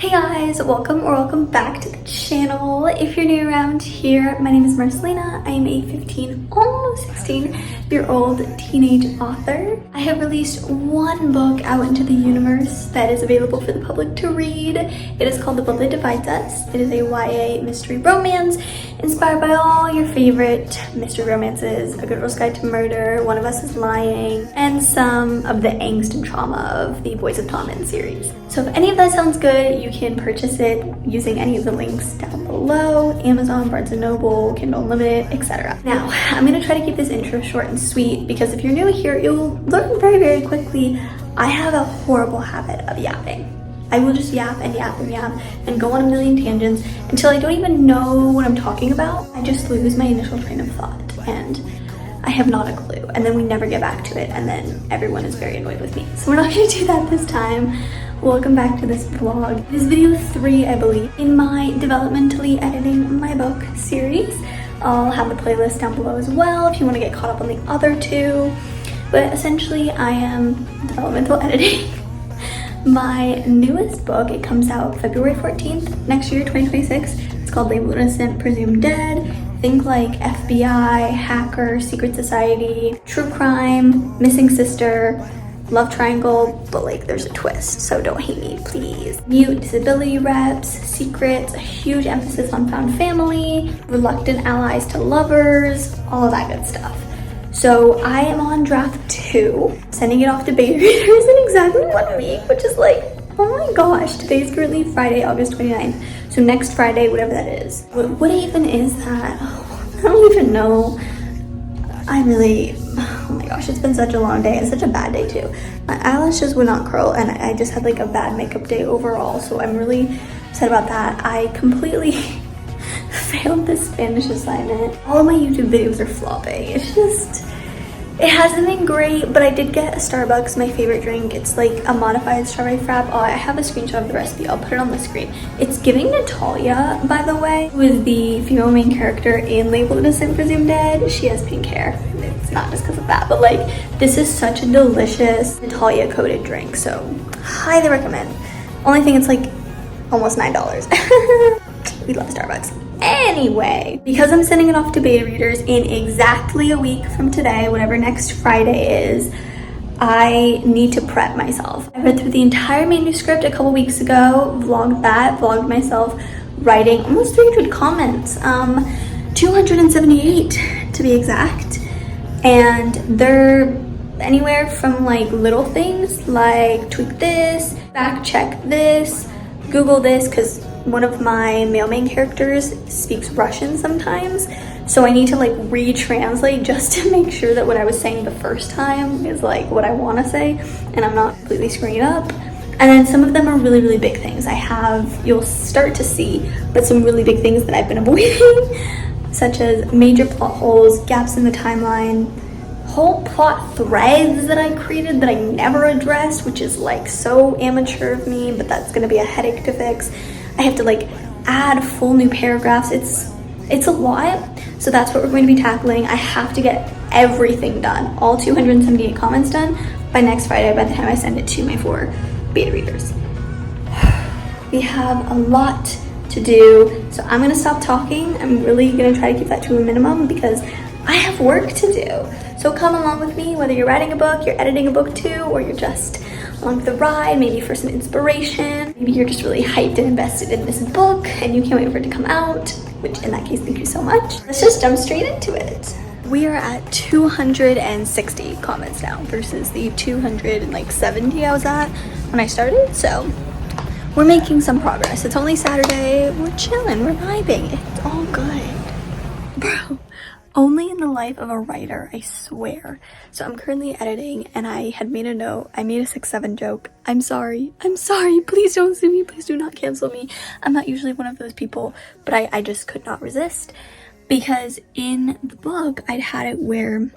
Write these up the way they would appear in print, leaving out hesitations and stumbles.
Hey guys, welcome back to the channel. If you're new around here, my name is Marcelina. I am a 15, almost 16-year-old teenage author. I have released one book out into the universe that is available for the public to read. It is called The Blood That Divides Us. It is a YA mystery romance inspired by all your favorite mystery romances, A Good Girl's Guide to Murder, One of Us is Lying, and some of the angst and trauma of the Boys of Tommen series. So if any of that sounds good, you can purchase it using any of the links down below: Amazon, Barnes & Noble, Kindle Unlimited, etc. Now, I'm going to try to keep this intro short and sweet because if you're new here, you'll learn very quickly. I have a horrible habit of yapping. I will just yap and yap and yap and go on a million tangents until I don't even know what I'm talking about. I just lose my initial train of thought and I have not a clue. And then we never get back to it and then everyone is very annoyed with me. So we're not going to do that this time. Welcome back to this vlog. This is video 3, I believe, in my developmentally editing my book series. I'll have the playlist down below as well if you want to get caught up on the other 2. But essentially, I am developmental editing my newest book. It comes out February 14th next year, 2026. It's called Labeled Innocent, Presumed Dead. Think like FBI, hacker, secret society, true crime, missing sister, love triangle, but like there's a twist, so don't hate me, please. Mute disability reps, secrets, a huge emphasis on found family, reluctant allies to lovers, all of that good stuff. So I am on draft 2, sending it off to beta readers in exactly 1 week, which is like, oh my gosh, today's currently Friday, August 29th. So next Friday, whatever that is. What even is that? Oh, I don't even know. Oh my gosh, it's been such a long day and such a bad day too. My eyelashes would not curl and I just had like a bad makeup day overall, so I'm really upset about that. I completely failed this Spanish assignment. All of my YouTube videos are flopping. It hasn't been great, but I did get a Starbucks, my favorite drink. It's like a modified strawberry frap. Oh, I have a screenshot of the recipe. I'll put it on the screen. It's giving Natalia, by the way, who is the female main character in Labeled Innocent, Presumed Dead. She has pink hair. It's not just because of that, but like, this is such a delicious Natalia coated drink, so highly recommend. Only thing, it's like almost $9. We love Starbucks. Anyway, because I'm sending it off to beta readers in exactly a week from today, whatever next Friday is, I need to prep myself. I read through the entire manuscript a couple weeks ago, vlogged myself writing almost 300 comments, 278 to be exact. And they're anywhere from like little things like tweak this, fact check this, Google this, because one of my male main characters speaks Russian sometimes, so I need to like retranslate just to make sure that what I was saying the first time is like what I want to say and I'm not completely screwing it up. And then some of them are really big things. You'll start to see, but some really big things that I've been avoiding, such as major plot holes, gaps in the timeline, whole plot threads that I created that I never addressed, which is like so amateur of me, but that's gonna be a headache to fix. I have to like add full new paragraphs. It's a lot, so that's what we're going to be tackling. I have to get everything done, all 278 comments done by next Friday, by the time I send it to my 4 beta readers. We have a lot to do, so I'm gonna stop talking. I'm really gonna try to keep that to a minimum because I have work to do. So come along with me, whether you're writing a book, you're editing a book too, or you're just along for the ride, maybe for some inspiration. Maybe you're just really hyped and invested in this book and you can't wait for it to come out, which in that case, thank you so much. Let's just jump straight into it. We are at 260 comments now versus the 270 I was at when I started, so we're making some progress. It's only Saturday, we're chilling, we're vibing, it's all good. Bro. Only in the life of a writer, I swear. So I'm currently editing and I had made a note. I made a 6-7 joke. I'm sorry. Please don't sue me. Please do not cancel me. I'm not usually one of those people, but I just could not resist. Because in the book, I'd had it where,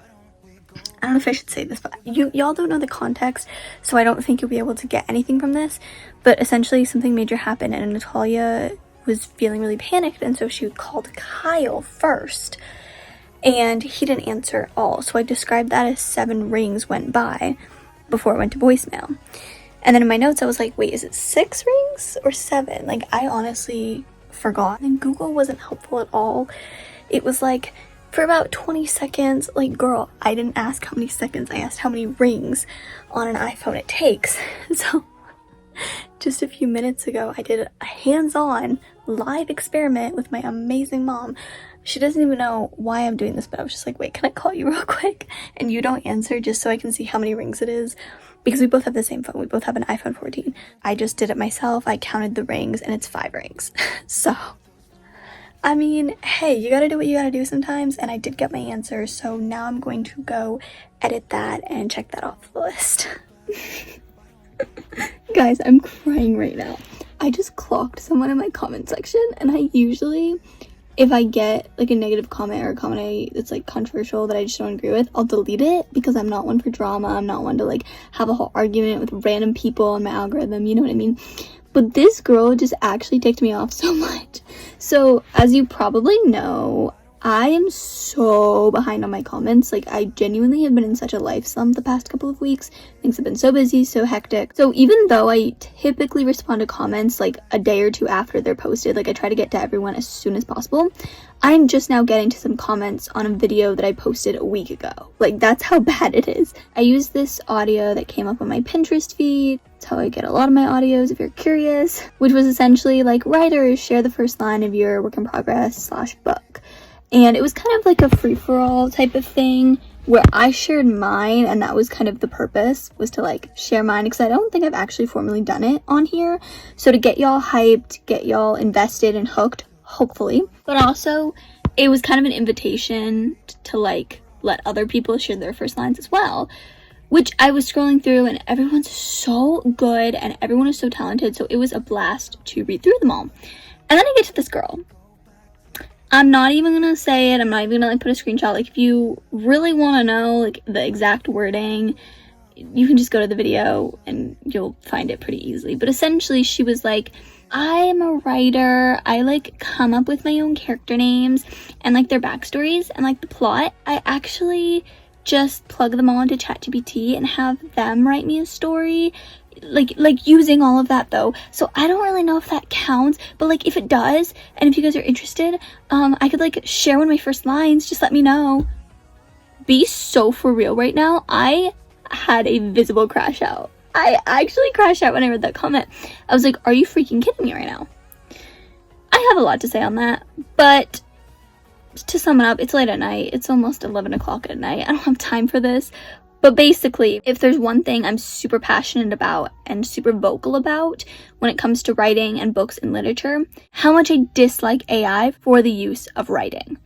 I don't know if I should say this, but y'all don't know the context, so I don't think you'll be able to get anything from this. But essentially something major happened and Natalia was feeling really panicked, and so she called Kyle first. And he didn't answer at all. So I described that as 7 rings went by before it went to voicemail. And then in my notes, I was like, wait, is it 6 rings? rings or 7. Like, I honestly forgot. And Google wasn't helpful at all. It was like, for about 20 seconds, like, girl, I didn't ask how many seconds, I asked how many rings on an iPhone it takes. So just a few minutes ago, I did a hands-on live experiment with my amazing mom. She doesn't even know why I'm doing this, but I was just like, wait, can I call you real quick? And you don't answer just so I can see how many rings it is. Because we both have the same phone. We both have an iPhone 14. I just did it myself. I counted the rings and it's 5 rings. So, I mean, hey, you gotta do what you gotta do sometimes. And I did get my answer. So now I'm going to go edit that and check that off the list. Guys, I'm crying right now. I just clocked someone in my comment section, and I usually, if I get like a negative comment or a comment that's like controversial that I just don't agree with, I'll delete it because I'm not one for drama. I'm not one to like have a whole argument with random people on my algorithm, you know what I mean? But this girl just actually ticked me off so much. So as you probably know, I am so behind on my comments. Like, I genuinely have been in such a life slump the past couple of weeks. Things have been so busy, so hectic. So even though I typically respond to comments like a day or two after they're posted, like I try to get to everyone as soon as possible, I'm just now getting to some comments on a video that I posted a week ago. Like, that's how bad it is. I use this audio that came up on my Pinterest feed. That's how I get a lot of my audios if you're curious, which was essentially like, writers, share the first line of your work in progress / book. And it was kind of like a free-for-all type of thing where I shared mine, and that was kind of the purpose, was to like share mine, because I don't think I've actually formally done it on here. So to get y'all hyped, get y'all invested and hooked, hopefully. But also, it was kind of an invitation to like let other people share their first lines as well, which I was scrolling through, and everyone's so good and everyone is so talented. So it was a blast to read through them all. And then I get to this girl. I'm not even gonna say it. I'm not even gonna like put a screenshot. Like, if you really want to know like the exact wording, you can just go to the video and you'll find it pretty easily. But essentially, she was like, I'm a writer. I like come up with my own character names and like their backstories and like the plot. I actually just plug them all into ChatGPT and have them write me a story. Like using all of that though. So I don't really know if that counts, but like if it does, and if you guys are interested, I could like share one of my first lines. Just let me know. Be so for real right now. I had a visible crash out. I actually crashed out when I read that comment. I was like, are you freaking kidding me right now? I have a lot to say on that, but to sum it up, it's late at night. It's almost 11 o'clock at night. I don't have time for this. But basically, if there's one thing I'm super passionate about and super vocal about when it comes to writing and books and literature, how much I dislike AI for the use of writing.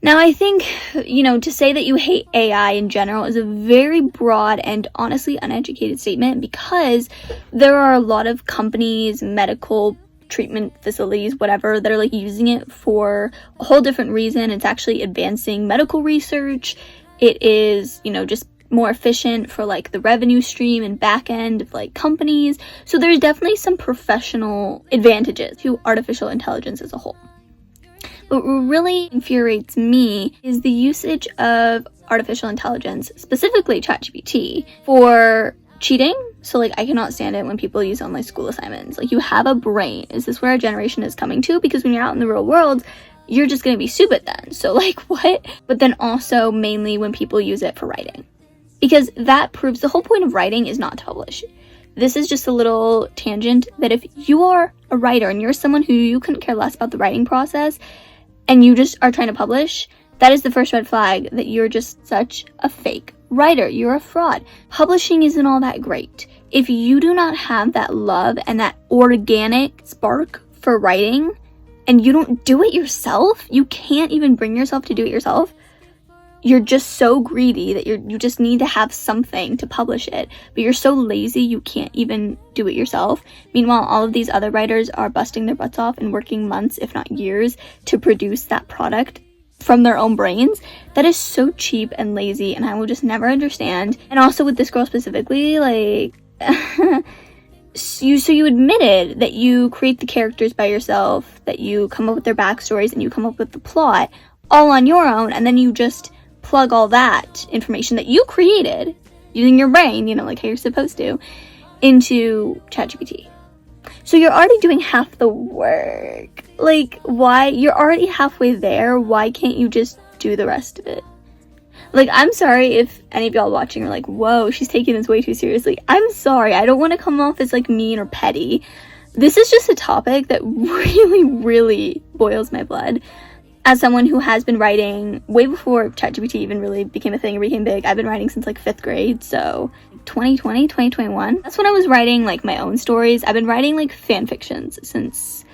Now, I think, you know, to say that you hate AI in general is a very broad and honestly uneducated statement, because there are a lot of companies, medical treatment facilities, whatever, that are like using it for a whole different reason. It's actually advancing medical research. It is, you know, just more efficient for like the revenue stream and back end of like companies. So there's definitely some professional advantages to artificial intelligence as a whole. But what really infuriates me is the usage of artificial intelligence, specifically ChatGPT, for cheating. So like, I cannot stand it when people use online school assignments. Like, you have a brain. Is this where our generation is coming to? Because when you're out in the real world, you're just gonna be stupid then. So like, what? But then also mainly when people use it for writing. Because that proves the whole point of writing is not to publish. This is just a little tangent that if you are a writer and you're someone who you couldn't care less about the writing process and you just are trying to publish, that is the first red flag that you're just such a fake writer. You're a fraud. Publishing isn't all that great. If you do not have that love and that organic spark for writing, and you don't do it yourself, you can't even bring yourself to do it yourself, you're just so greedy that you just need to have something to publish it, but you're so lazy you can't even do it yourself. Meanwhile, all of these other writers are busting their butts off and working months, if not years, to produce that product from their own brains. That is so cheap and lazy, and I will just never understand. And also with this girl specifically, like, you admitted that you create the characters by yourself, that you come up with their backstories, and you come up with the plot all on your own, and then you just plug all that information that you created using your brain, you know, like how you're supposed to, into ChatGPT. So you're already doing half the work. Like, why? You're already halfway there. Why can't you just do the rest of it? Like, I'm sorry if any of y'all watching are like, whoa, she's taking this way too seriously. I'm sorry. I don't want to come off as like mean or petty. This is just a topic that really, really boils my blood. As someone who has been writing way before ChatGPT even really became a thing or became big, I've been writing since like 5th grade, so 2020, 2021. That's when I was writing like my own stories. I've been writing like fan fictions since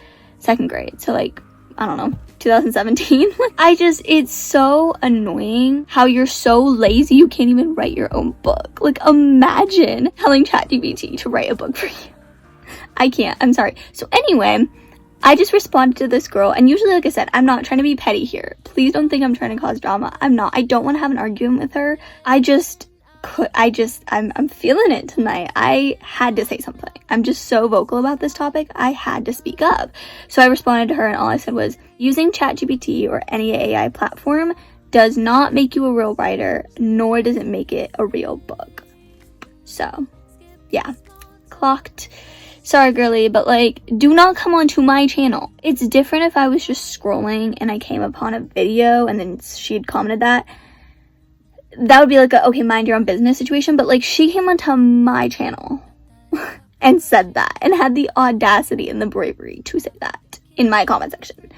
2nd grade, so like, I don't know, 2017. It's so annoying how you're so lazy you can't even write your own book. Like, imagine telling ChatGPT to write a book for you. I can't, I'm sorry. So anyway, I just responded to this girl, and usually, like I said, I'm not trying to be petty here. Please don't think I'm trying to cause drama. I'm not. I don't want to have an argument with her. I'm feeling it tonight. I had to say something. I'm just so vocal about this topic. I had to speak up. So I responded to her, and all I said was, using ChatGPT or any AI platform does not make you a real writer, nor does it make it a real book. So, yeah. Clocked. Sorry, girly, but like, do not come onto my channel. It's different if I was just scrolling and I came upon a video and then she had commented that. That would be like a, okay, mind your own business situation, but like, she came onto my channel and said that and had the audacity and the bravery to say that in my comment section.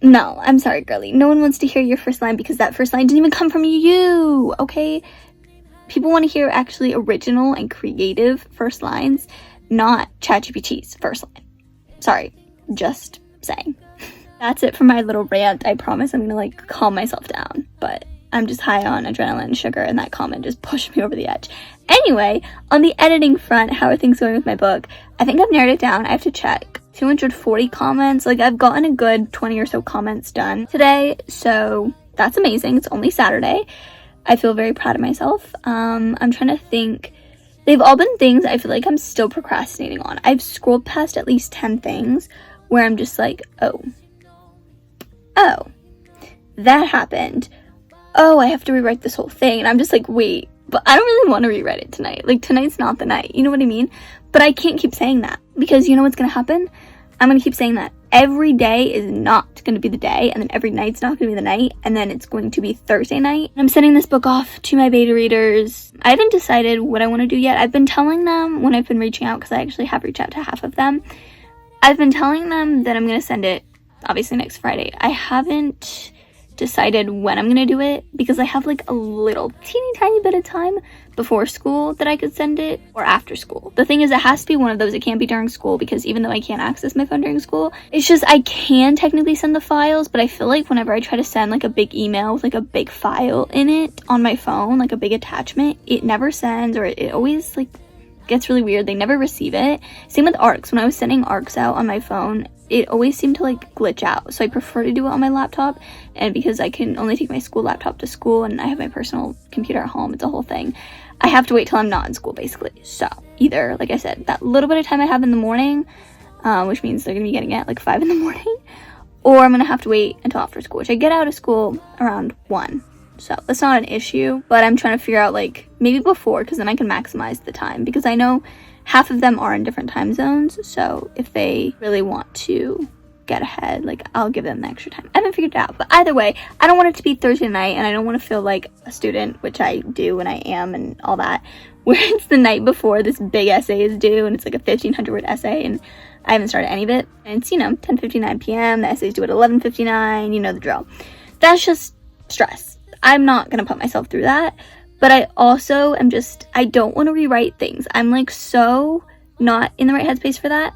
No, I'm sorry, girly. No one wants to hear your first line because that first line didn't even come from you, okay? People want to hear actually original and creative first lines, not ChatGPT's first line. Sorry, just saying. That's it for my little rant. I promise I'm gonna like calm myself down, but I'm just high on adrenaline and sugar, and that comment just pushed me over the edge. Anyway, on the editing front, how are things going with my book? I think I've narrowed it down. I have to check. 240 comments. Like, I've gotten a good 20 or so comments done today, so that's amazing. It's only Saturday. I feel very proud of myself. I'm trying to think. They've all been things I feel like I'm still procrastinating on. I've scrolled past at least 10 things where I'm just like, oh, that happened. Oh, I have to rewrite this whole thing. And I'm just like, wait, but I don't really want to rewrite it tonight. Like, tonight's not the night. You know what I mean? But I can't keep saying that because you know what's going to happen? I'm going to keep saying that every day is not going to be the day, and then every night's not going to be the night, and then it's going to be Thursday night. I'm sending this book off to my beta readers. I haven't decided what I want to do yet. I've been telling them when I've been reaching out, because I actually have reached out to half of them. I've been telling them that I'm going to send it, obviously, next Friday. I haven't decided when I'm going to do it, because I have like a little teeny tiny bit of time before school that I could send it, or after school. The thing is, it has to be one of those. It can't be during school, because even though I can't access my phone during school, it's just I can technically send the files, but I feel like whenever I try to send like a big email with like a big file in it on my phone, like a big attachment, it never sends, or it always like gets really weird. They never receive it. Same with ARCs. When I was sending ARCs out on my phone, it always seemed to like glitch out, so I prefer to do it on my laptop. And because I can only take my school laptop to school and I have my personal computer at home, it's a whole thing, I have to wait till I'm not in school, basically. So either, like I said, that little bit of time I have in the morning, which means they're gonna be getting it at like 5 in the morning, or I'm gonna have to wait until after school, which I get out of school around 1, so that's not an issue. But I'm trying to figure out like maybe before, because then I can maximize the time, because I know half of them are in different time zones, so if they really want to get ahead, like, I'll give them the extra time. I haven't figured it out, but either way, I don't want it to be Thursday night, and I don't want to feel like a student, which I do and I am and all that, where it's the night before this big essay is due, and it's like a 1,500 word essay, and I haven't started any of it, and it's, you know, 10:59 p.m, the essay's due at 11:59, you know the drill. That's just stress. I'm not gonna put myself through that. But I also am just, I don't want to rewrite things. I'm like so not in the right headspace for that.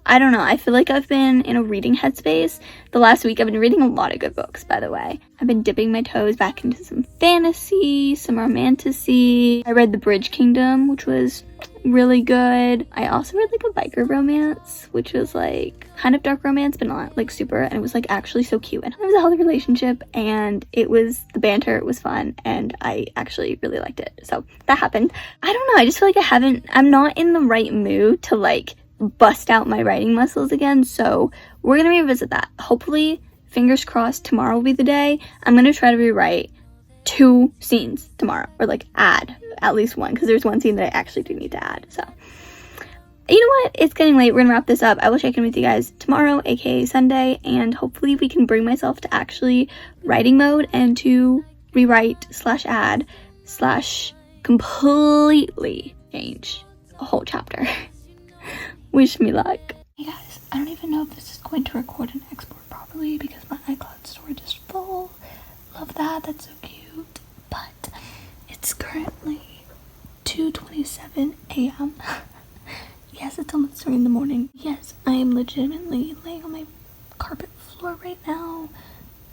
I don't know. I feel like I've been in a reading headspace. The last week I've been reading a lot of good books, by the way. I've been dipping my toes back into some fantasy, some romantasy. I read The Bridge Kingdom, which was really good. I also read like a biker romance, which was like kind of dark romance, but not like super, and it was like actually so cute, and it was a healthy relationship, and it was the banter, it was fun, and I actually really liked it. So that happened. I don't know, I just feel like I'm not in the right mood to like bust out my writing muscles again, so we're gonna revisit that. Hopefully, fingers crossed, tomorrow will be the day. I'm gonna try to rewrite 2 scenes tomorrow, or like add at least one, because there's one scene that I actually do need to add. So You know what? It's getting late. We're gonna wrap this up. I will check in with you guys tomorrow, aka Sunday, and hopefully we can bring myself to actually writing mode and to rewrite / add / completely change a whole chapter. Wish me luck. Hey guys, I don't even know if this is going to record and export properly because my iCloud storage is full. Love that. That's so cute. But it's currently 2:27 a.m. Yes, it's almost 3 in the morning. Yes, I am legitimately laying on my carpet floor right now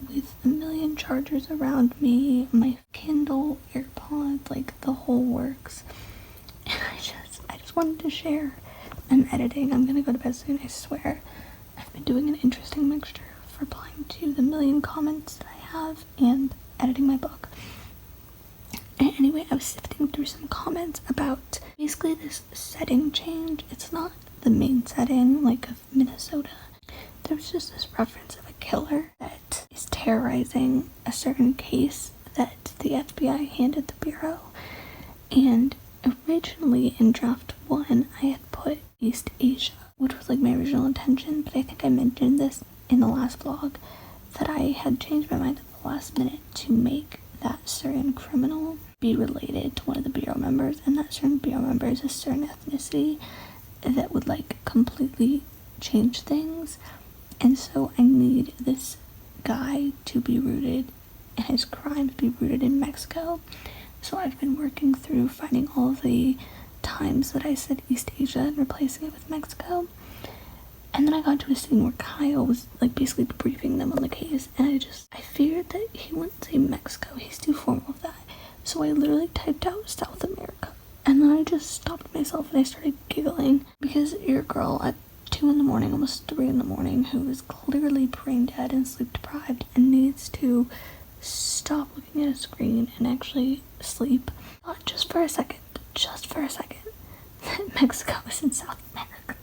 with a million chargers around me, my Kindle, AirPods, like the whole works. And I just wanted to share. I'm editing. I'm gonna go to bed soon, I swear. I've been doing an interesting mixture of replying to the million comments that I have and editing my book. And anyway, I was sifting through some comments about basically this setting change. It's not the main setting, like of Minnesota. There's just this reference of a killer that is terrorizing a certain case that the FBI handed the Bureau. And originally in draft 1, I had put East Asia, which was like my original intention, but I think I mentioned this in the last vlog, that I had changed my mind at the last minute to make that certain criminal be related to one of the Bureau members, and that certain Bureau member is a certain ethnicity that would like completely change things. And so I need this guy to be rooted, and his crimes be rooted in Mexico. So I've been working through finding all the times that I said East Asia and replacing it with Mexico. And then I got to a scene where Kyle was like basically debriefing them on the case, and I figured that he wouldn't say Mexico, he's too formal of that. So I literally typed out South America, and then I just stopped myself and I started giggling because your girl at 2 in the morning, almost 3 in the morning, who is clearly brain dead and sleep deprived and needs to stop looking at a screen and actually sleep, thought just for a second, that Mexico is in South America.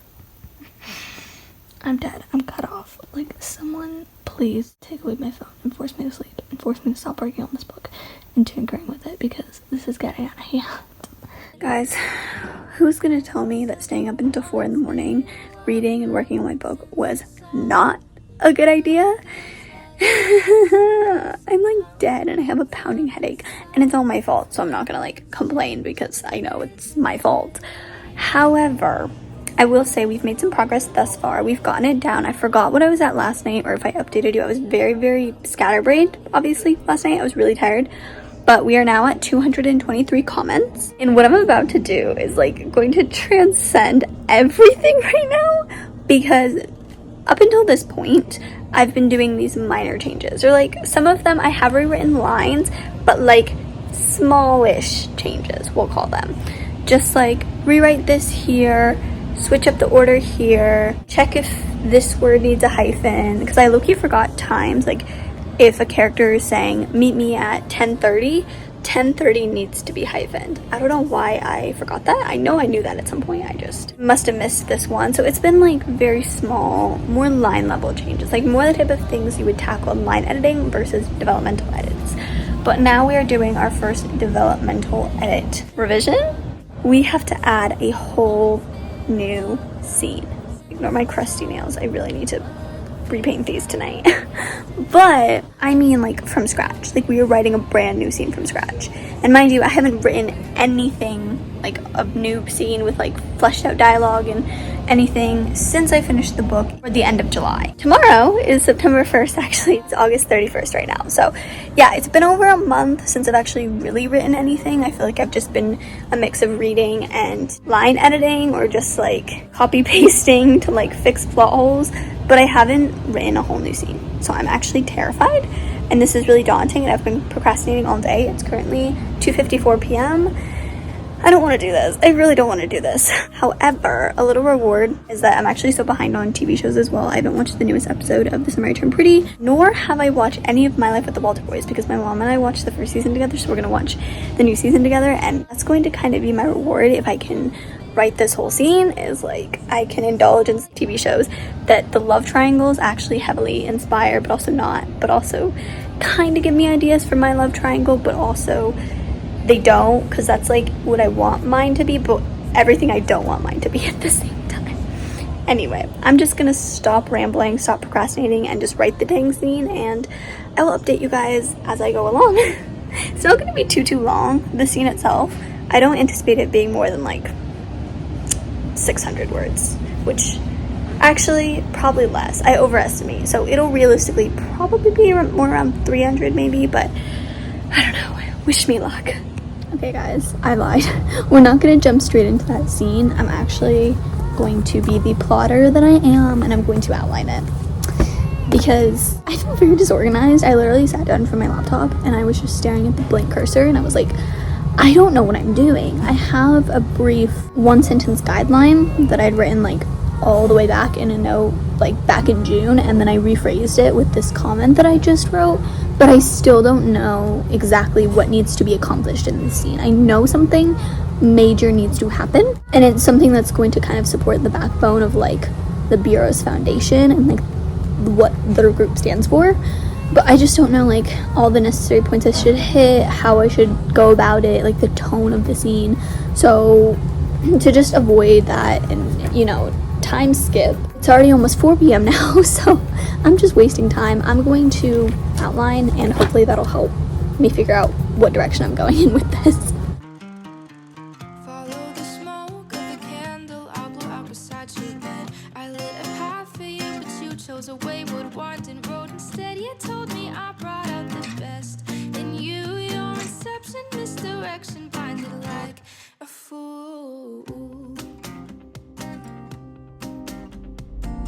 I'm dead. I'm cut off. Like, someone please take away my phone and force me to sleep and force me to stop working on this book and tinkering with it because this is getting out of hand. Guys, who's gonna tell me that staying up until 4 in the morning reading and working on my book was not a good idea? I'm like dead and I have a pounding headache and it's all my fault, so I'm not gonna like complain because I know it's my fault. However, I will say we've made some progress thus far. We've gotten it down. I forgot what I was at last night, or if I updated you. I was very, very scatterbrained, obviously, last night. I was really tired. But we are now at 223 comments. And what I'm about to do is like going to transcend everything right now, because up until this point, I've been doing these minor changes, or like some of them I have rewritten lines, but like smallish changes, we'll call them. Just like rewrite this here, switch up the order here, check if this word needs a hyphen, because I low-key forgot times. Like if a character is saying meet me at 10:30, 10:30 needs to be hyphened. I don't know why I forgot that. I know I knew that at some point. I just must have missed this one. So it's been like very small, more line level changes, like more the type of things you would tackle in line editing versus developmental edits. But now we are doing our first developmental edit revision. We have to add a whole new scene. Ignore my crusty nails. I really need to repaint these tonight. But I mean like from scratch. Like we are writing a brand new scene from scratch. And mind you, I haven't written anything like a new scene with like fleshed out dialogue and anything since I finished the book at the end of July. Tomorrow is September 1st, actually. It's August 31st right now. So yeah, it's been over a month since I've actually really written anything. I feel like I've just been a mix of reading and line editing, or just like copy pasting to like fix plot holes, but I haven't written a whole new scene. So I'm actually terrified, and this is really daunting, and I've been procrastinating all day. It's currently 2:54 p.m. I don't want to do this. I really don't want to do this. However, a little reward is that I'm actually so behind on TV shows as well. I haven't watched the newest episode of The Summer I Turned Pretty, nor have I watched any of My Life with the Walter Boys, because my mom and I watched the first season together, so we're going to watch the new season together, and that's going to kind of be my reward if I can write this whole scene, is like I can indulge in TV shows that the love triangles actually heavily inspire, but also not, but also kind of give me ideas for my love triangle, but also they don't, because that's like what I want mine to be, but everything I don't want mine to be at the same Anyway, I'm just gonna stop rambling, stop procrastinating, and just write the dang scene, and I will update you guys as I go along. It's not gonna be too long, the scene itself. I don't anticipate it being more than like 600 words, which actually probably less. I overestimate, so it'll realistically probably be more around 300 maybe, but I don't know. Wish me luck. Okay guys, I lied. We're not gonna jump straight into that scene. I'm actually going to be the plotter that I am, and I'm going to outline it because I feel very disorganized. I literally sat down in front of my laptop and I was just staring at the blank cursor, and I was like, I don't know what I'm doing. I have a brief 1-sentence guideline that I'd written like all the way back in a note, like back in June, and then I rephrased it with this comment that I just wrote, but I still don't know exactly what needs to be accomplished in this scene. I know something major needs to happen, and it's something that's going to kind of support the backbone of like the Bureau's foundation and like what the group stands for, but I just don't know like all the necessary points I should hit, how I should go about it, like the tone of the scene. So to just avoid that and, you know, time skip, it's already almost 4 p.m. now, so I'm just wasting time. I'm going to outline, and hopefully that'll help me figure out what direction I'm going in with this. Follow the smoke of the candle, I'll blow out beside your bed. I lit a path for you, but you chose a wayward, winding road instead. You told me I brought out the best in you. Your inception, misdirection, blinded like a fool.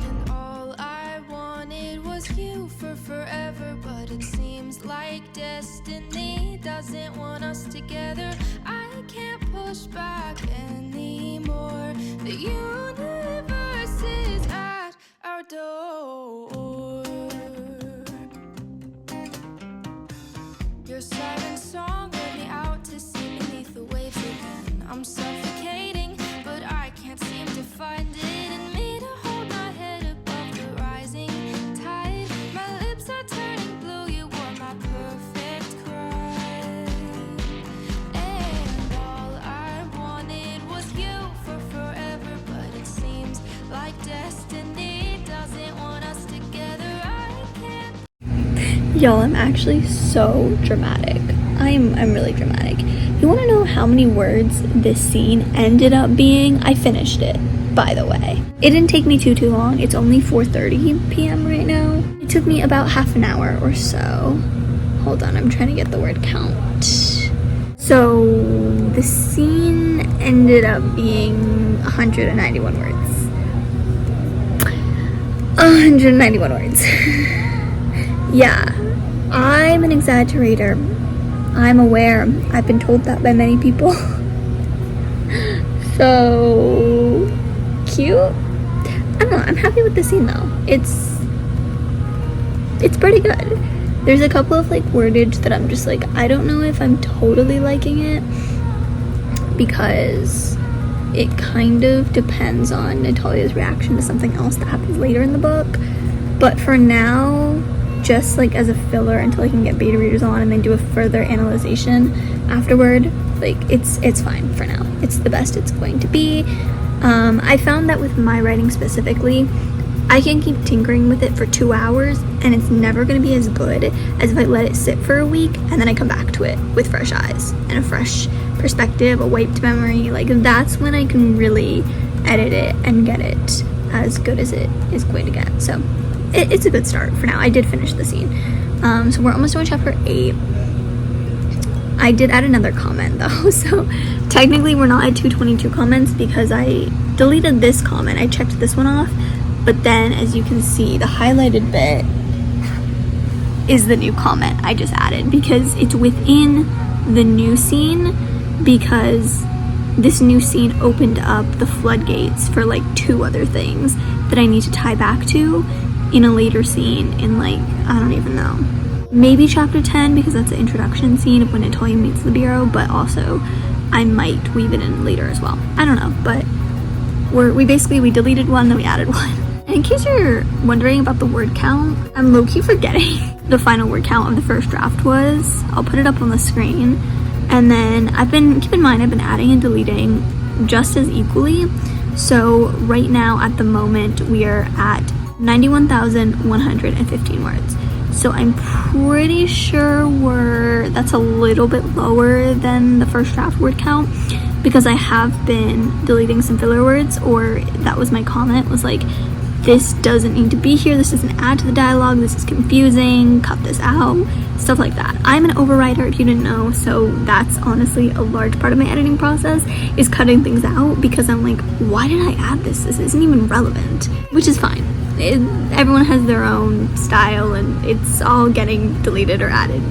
And all I wanted was you for forever, but it seems like destiny doesn't want us together. I can't push back anymore. The universe is at our door. Your siren song led me out to sea beneath the waves again. I'm suffocating, but I can't seem to find it in me to hold my head above the rising tide. My lips are turning blue, you were my perfect cry. And all I wanted was you for forever, but it seems like destiny doesn't want us together. I can't. Y'all, I'm actually so dramatic. I'm really dramatic. You want to know how many words this scene ended up being? I finished it, by the way. It didn't take me too long. It's only 4:30 p.m. right now. It took me about half an hour or so. Hold on, I'm trying to get the word count. So the scene ended up being 191 words. 191 words. Yeah, I'm an exaggerator. I'm aware. I've been told that by many people. So cute. I don't know, I'm happy with the scene though. It's pretty good. There's a couple of like wordage that I'm just like, I don't know if I'm totally liking it, because it kind of depends on Natalia's reaction to something else that happens later in the book. But for now, just like as a filler until I can get beta readers on and then do a further analyzation afterward, like it's fine for now. It's the best it's going to be. I found that with my writing specifically, I can keep tinkering with it for 2 hours and it's never going to be as good as if I let it sit for a week and then I come back to it with fresh eyes and a fresh perspective, a wiped memory. Like that's when I can really edit it and get it as good as it is going to get. So it's a good start for now. I did finish the scene. So we're almost on chapter 8. I did add another comment though, so technically we're not at 222 comments because I deleted this comment. I checked this one off, but then as you can see, the highlighted bit is the new comment I just added because it's within the new scene, because this new scene opened up the floodgates for like 2 other things that I need to tie back to in a later scene in like, I don't even know, maybe chapter 10, because that's the introduction scene of when Natalia meets the Bureau, but also I might weave it in later as well. I don't know, but we deleted one, then we added one. And in case you're wondering about the word count, I'm low-key forgetting the final word count of the first draft was. I'll put it up on the screen. And then keep in mind, I've been adding and deleting just as equally. So right now at the moment we are at 91,115 words. So I'm pretty sure that's a little bit lower than the first draft word count, because I have been deleting some filler words, or that was my comment, was like, this doesn't need to be here, this doesn't add to the dialogue, this is confusing, cut this out, stuff like that. I'm an overwriter, if you didn't know, so that's honestly a large part of my editing process, is cutting things out, because I'm like, why did I add this? This isn't even relevant, which is fine. Everyone has their own style, and it's all getting deleted or added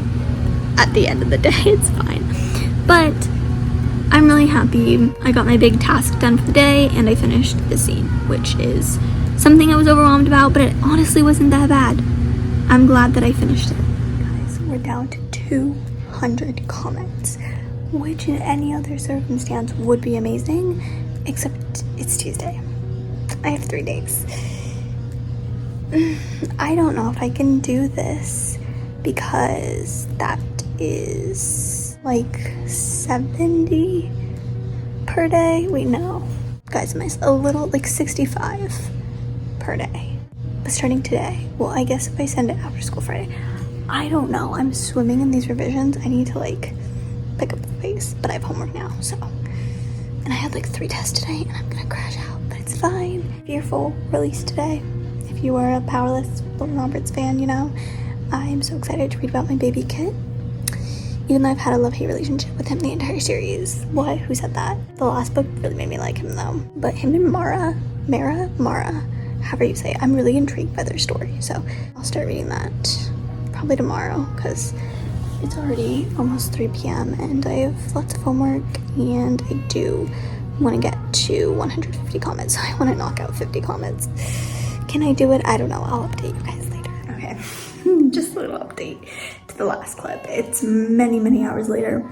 at the end of the day. It's fine. But I'm really happy. I got my big task done for the day, and I finished the scene, which is something I was overwhelmed about, but it honestly wasn't that bad. I'm glad that I finished it. Guys, we're down to 200 comments, which in any other circumstance would be amazing, except it's Tuesday. I have 3 days. I don't know if I can do this, because that is like 70 per day. Wait, no. Guys, am I a little, like 65 per day? Starting today. Well, I guess if I send it after school Friday. I don't know. I'm swimming in these revisions. I need to like pick up the pace, but I have homework now, so. And I had like 3 tests today, and I'm gonna crash out, but it's fine. Fearful release today. If you are a Powerless Wilton Roberts fan, you know, I'm so excited to read about my baby Kit. Even though I've had a love-hate relationship with him the entire series. What? Who said that? The last book really made me like him though. But him and Mara, however you say it, I'm really intrigued by their story. So I'll start reading that probably tomorrow, because it's already almost 3 p.m. and I have lots of homework, and I do want to get to 150 comments. So I want to knock out 50 comments. Can I do it? I don't know. I'll update you guys later. Okay, just a little update to the last clip. It's many, many hours later.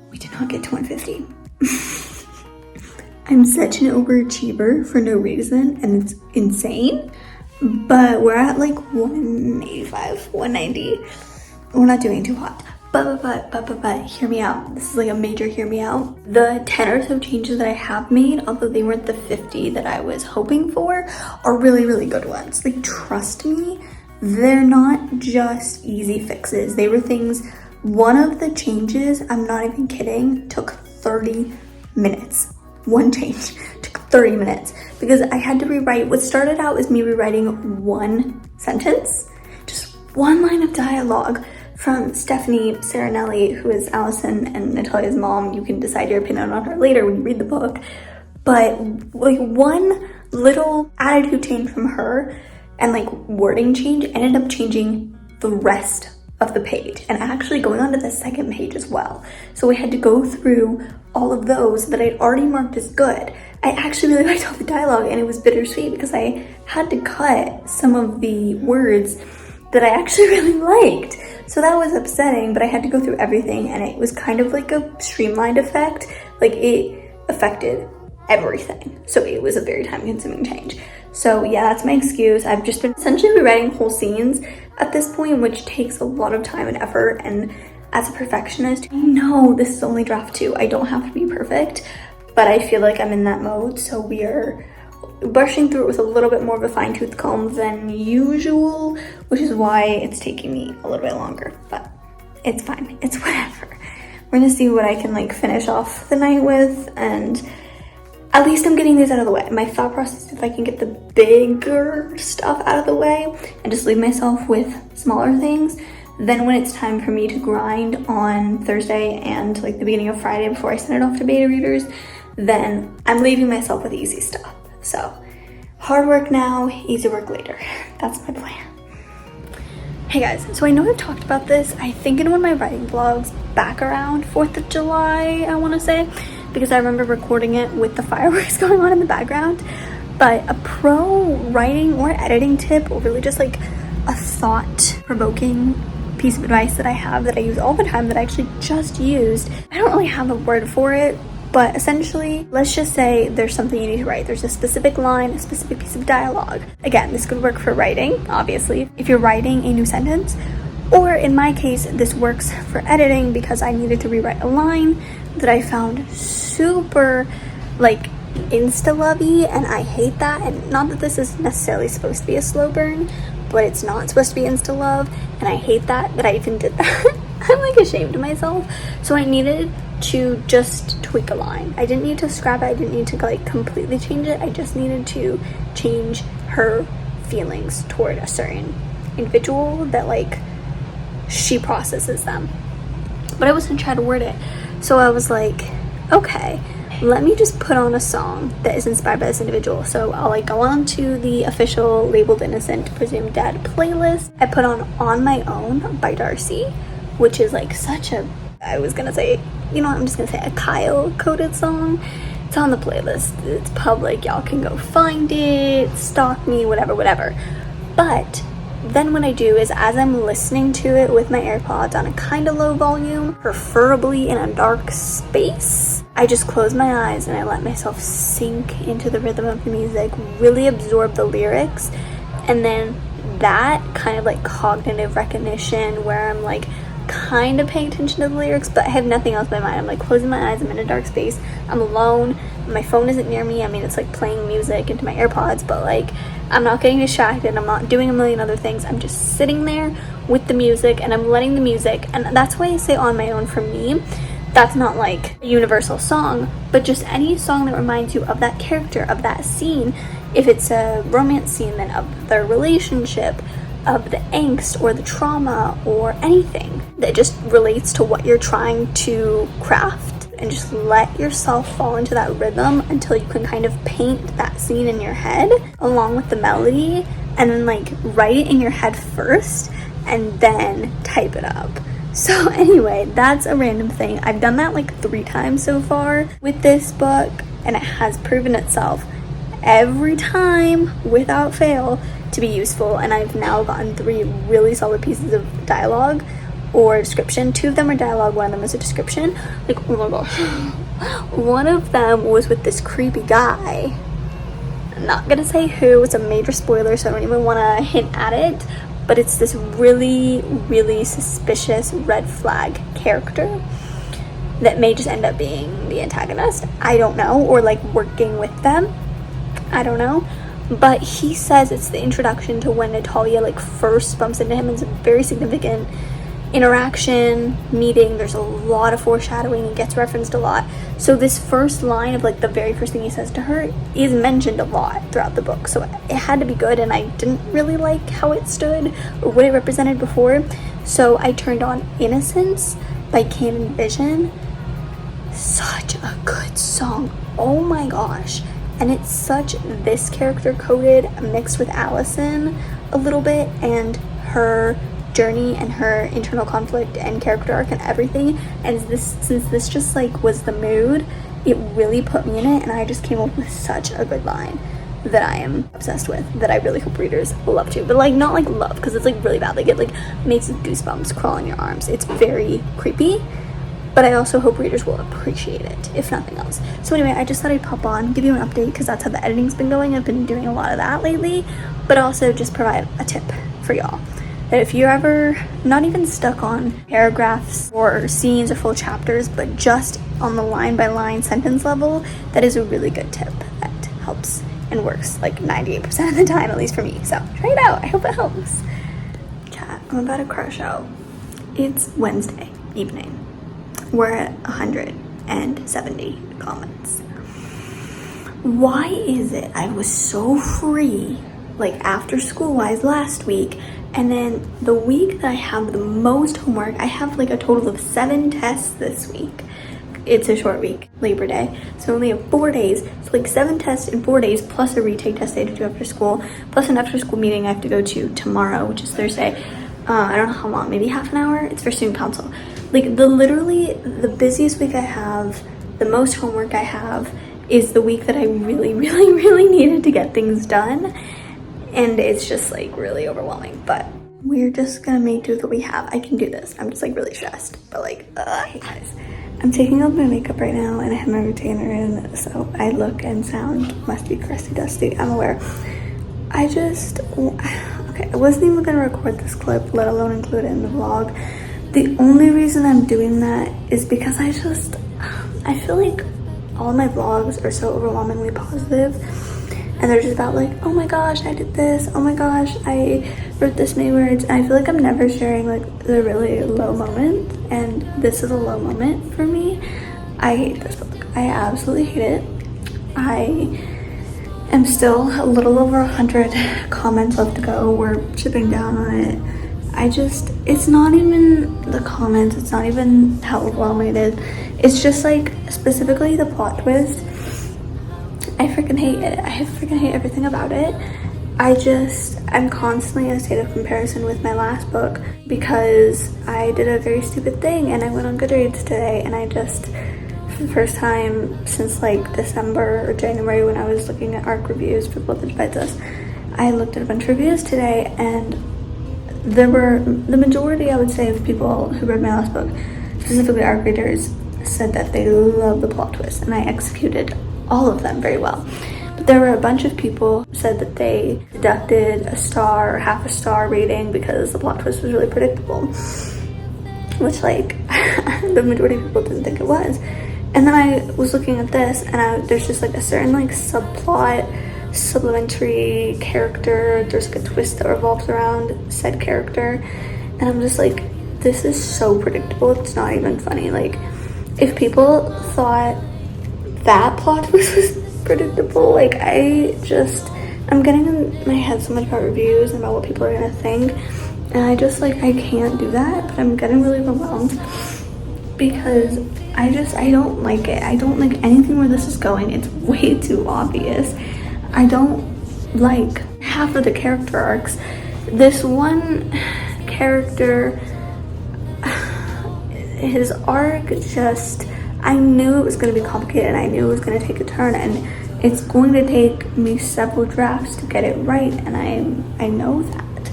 We did not get to 150. I'm such an overachiever for no reason, and it's insane. But we're at like 185, 190. We're not doing too hot. But, hear me out. This is like a major hear me out. The 10 or so changes that I have made, although they weren't the 50 that I was hoping for, are really, really good ones. Like, trust me, they're not just easy fixes. They were things, one of the changes, I'm not even kidding, took 30 minutes. One change took 30 minutes, because I had to rewrite, what started out as me rewriting one sentence, just one line of dialogue, from Stephanie Serenelli, who is Allison and Natalia's mom. You can decide your opinion on her later when you read the book. But like one little attitude change from her and like wording change ended up changing the rest of the page, and actually going on to the second page as well. So we had to go through all of those that I'd already marked as good. I actually really liked all the dialogue, and it was bittersweet because I had to cut some of the words that I actually really liked. So that was upsetting, but I had to go through everything, and it was kind of like a streamlined effect. Like, it affected everything. So it was a very time-consuming change. So yeah, that's my excuse. I've just been essentially rewriting whole scenes at this point, which takes a lot of time and effort. And as a perfectionist, I know this is only draft 2. I don't have to be perfect, but I feel like I'm in that mode. So we are brushing through it with a little bit more of a fine-tooth comb than usual, which is why it's taking me a little bit longer, but it's fine. It's whatever. We're gonna see what I can like finish off the night with, and at least I'm getting these out of the way. My thought process, if I can get the bigger stuff out of the way and just leave myself with smaller things, then when it's time for me to grind on Thursday and like the beginning of Friday before I send it off to beta readers, then I'm leaving myself with easy stuff. So hard work now, easy work later. That's my plan. Hey guys, so I know I've talked about this, I think in one of my writing vlogs back around 4th of July, I want to say, because I remember recording it with the fireworks going on in the background. But a pro writing or editing tip, or really just like a thought-provoking piece of advice that I have that I use all the time that I actually just used. I don't really have a word for it, but essentially, let's just say there's something you need to write. There's a specific line, a specific piece of dialogue. Again, this could work for writing, obviously, if you're writing a new sentence. Or in my case, this works for editing because I needed to rewrite a line that I found super, like, insta-lovey, and I hate that. And not that this is necessarily supposed to be a slow burn, but it's not supposed to be insta-love, and I hate that I even did that. I'm like ashamed of myself. So I needed to just tweak a line. I didn't need to scrap it. I didn't need to like completely change it. I just needed to change her feelings toward a certain individual that like she processes them. But I wasn't trying to word it. So I was like, okay, let me just put on a song that is inspired by this individual. So I'll like go on to the official Labeled Innocent Presumed Dead playlist. I put on My Own by Darcy, which is like such a, I was gonna say, you know what, I'm just gonna say a Kyle coded song. It's on the playlist, it's public, y'all can go find it, stalk me, whatever. But then what I do is, as I'm listening to it with my AirPods on a kind of low volume, preferably in a dark space, I just close my eyes and I let myself sink into the rhythm of the music, really absorb the lyrics, and then that kind of like cognitive recognition where I'm like kind of paying attention to the lyrics, but I have nothing else in my mind. I'm like closing my eyes, I'm in a dark space, I'm alone, my phone isn't near me. I mean, it's like playing music into my AirPods, but like I'm not getting distracted, I'm not doing a million other things. I'm just sitting there with the music and I'm letting the music, and that's why I say On My Own for me. That's not like a universal song, but just any song that reminds you of that character, of that scene. If it's a romance scene, then of their relationship, of the angst or the trauma or anything that just relates to what you're trying to craft, and just let yourself fall into that rhythm until you can kind of paint that scene in your head along with the melody, and then like write it in your head first and then type it up. So anyway, that's a random thing. I've done that like 3 times so far with this book, and it has proven itself every time without fail to be useful. And I've now gotten 3 really solid pieces of dialogue or description. 2 of them are dialogue, 1 of them is a description. Like, oh my gosh. One of them was with this creepy guy. I'm not gonna say who, it's a major spoiler, so I don't even want to hint at it, but it's this really, really suspicious red flag character that may just end up being the antagonist. I don't know, or like working with them. I don't know. But he says it's the introduction to when Natalia like first bumps into him. It's a very significant interaction, meeting. There's a lot of foreshadowing, it gets referenced a lot. So this first line of like the very first thing he says to her is mentioned a lot throughout the book. So it had to be good, and I didn't really like how it stood or what it represented before. So I turned on Innocence by Canon Vision. Such a good song. Oh my gosh. And it's such this character coded mixed with Allison a little bit, and her journey and her internal conflict and character arc and everything. And since this just like was the mood, it really put me in it, and I just came up with such a good line that I am obsessed with, that I really hope readers love too. But like not like love, because it's like really bad. Like it like makes goosebumps crawl in your arms. It's very creepy. But I also hope readers will appreciate it, if nothing else. So anyway, I just thought I'd pop on, give you an update, because that's how the editing's been going. I've been doing a lot of that lately, but also just provide a tip for y'all. That if you're ever not even stuck on paragraphs or scenes or full chapters, but just on the line by line sentence level, that is a really good tip that helps and works like 98% of the time, at least for me. So try it out, I hope it helps. Chat, I'm about to crush out. It's Wednesday evening. We're at 170 comments. Why is it I was so free, like after school wise last week, and then the week that I have the most homework, I have like a total of 7 tests this week. It's a short week, Labor Day, so I only have 4 days. So like 7 tests in 4 days, plus a retake test I have to do after school, plus an after school meeting I have to go to tomorrow, which is Thursday. I don't know how long, maybe half an hour. It's for student council. Like literally the busiest week I have, the most homework I have, is the week that I really needed to get things done, and it's just like really overwhelming. But we're just gonna make do with what we have. I can do this. I'm just like really stressed, but like hey guys, I'm taking off my makeup right now, and I have my retainer in, so I look and sound must be crusty dusty, I'm aware. Okay, I wasn't even gonna record this clip, let alone include it in the vlog. The only reason I'm doing that is because I feel like all my vlogs are so overwhelmingly positive, and they're just about like, oh my gosh, I did this, oh my gosh, I wrote this many words, and I feel like I'm never sharing like the really low moments, and this is a low moment for me. I hate this book. I absolutely hate it. I am still a little over 100 comments left to go. We're chipping down on it. It's not even the comments, it's not even how overwhelming it is. It's just like, specifically the plot twist. I freaking hate it. I freaking hate everything about it. I'm constantly in a state of comparison with my last book because I did a very stupid thing, and I went on Goodreads today, and I just, for the first time since like December or January when I was looking at ARC reviews for What Divides Us, I looked at a bunch of reviews today, and there were, the majority, I would say, of people who read my last book, specifically ARC readers, said that they love the plot twist, and I executed all of them very well. But there were a bunch of people who said that they deducted a star or half a star rating because the plot twist was really predictable, which like the majority of people didn't think it was. And then I was looking at this, and there's just like a certain like subplot, supplementary character, there's like a twist that revolves around said character, and I'm just like, this is so predictable, it's not even funny. Like, if people thought that plot twist was predictable, like, I'm getting in my head so much about reviews and about what people are gonna think, and I can't do that. But I'm getting really overwhelmed because I don't like it. I don't like anything where this is going. It's way too obvious. I don't like half of the character arcs. This one character, his arc just, I knew it was going to be complicated, and I knew it was going to take a turn, and it's going to take me several drafts to get it right, and I know that.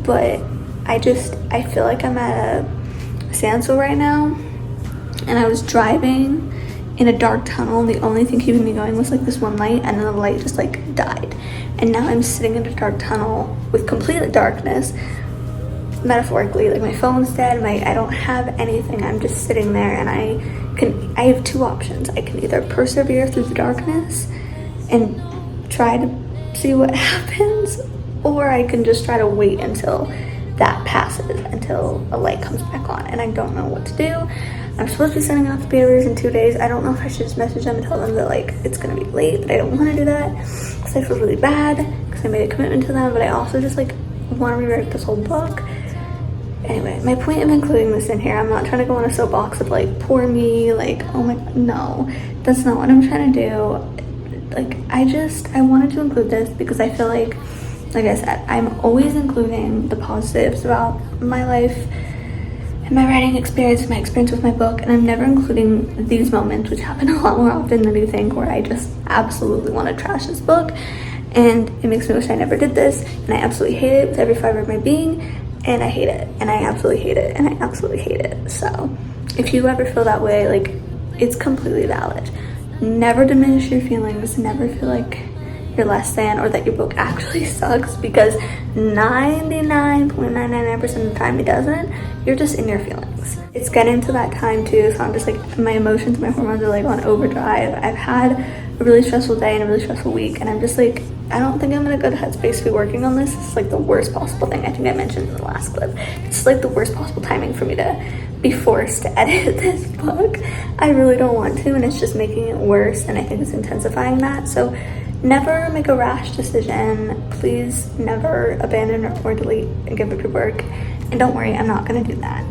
But I feel like I'm at a standstill right now, and I was driving in a dark tunnel, and the only thing keeping me going was like this one light, and then the light just like died, and now I'm sitting in a dark tunnel with complete darkness, metaphorically. Like, my phone's dead, I don't have anything, I'm just sitting there, and I have two options. I can either persevere through the darkness and try to see what happens, or I can just try to wait until that passes, until a light comes back on, and I don't know what to do. I'm supposed to be sending off the papers in 2 days. I don't know if I should just message them and tell them that like it's gonna be late, but I don't want to do that because I feel really bad because I made a commitment to them, but I also just like want to rewrite this whole book. Anyway, my point of including this in here, I'm not trying to go on a soapbox of like, poor me, like, oh my, no, that's not what I'm trying to do. Like, I wanted to include this because I feel like I said, I'm always including the positives about my life, my writing experience, my experience with my book, and I'm never including these moments, which happen a lot more often than you think, where I just absolutely want to trash this book, and it makes me wish I never did this, and I absolutely hate it with every fiber of my being, and I hate it, and I absolutely hate it, and I absolutely hate it. So if you ever feel that way, like, it's completely valid. Never diminish your feelings, never feel like you're less than or that your book actually sucks, because 99.999% of the time it doesn't. You're just in your feelings. It's getting to that time too, so I'm just like, my emotions, my hormones are like on overdrive. I've had a really stressful day and a really stressful week, and I'm just like, I don't think I'm in a good headspace to be working on this. It's like the worst possible thing. I think I mentioned in the last clip. It's like the worst possible timing for me to be forced to edit this book. I really don't want to, and it's just making it worse, and I think it's intensifying that. So never make a rash decision. Please never abandon or delete and give up your work. And don't worry, I'm not gonna do that.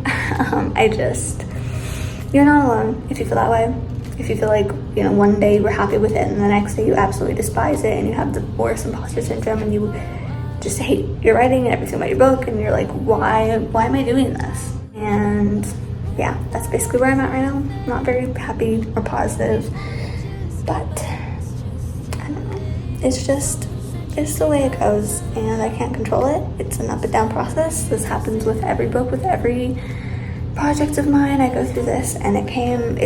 You're not alone if you feel that way. If you feel like, you know, one day you were happy with it and the next day you absolutely despise it and you have the worst imposter syndrome and you just hate your writing and everything about your book and you're like, why am I doing this? And yeah, that's basically where I'm at right now. I'm not very happy or positive, but I don't know. It's the way it goes, and I can't control it. It's an up and down process. This happens with every book, with every project of mine. I go through this, and it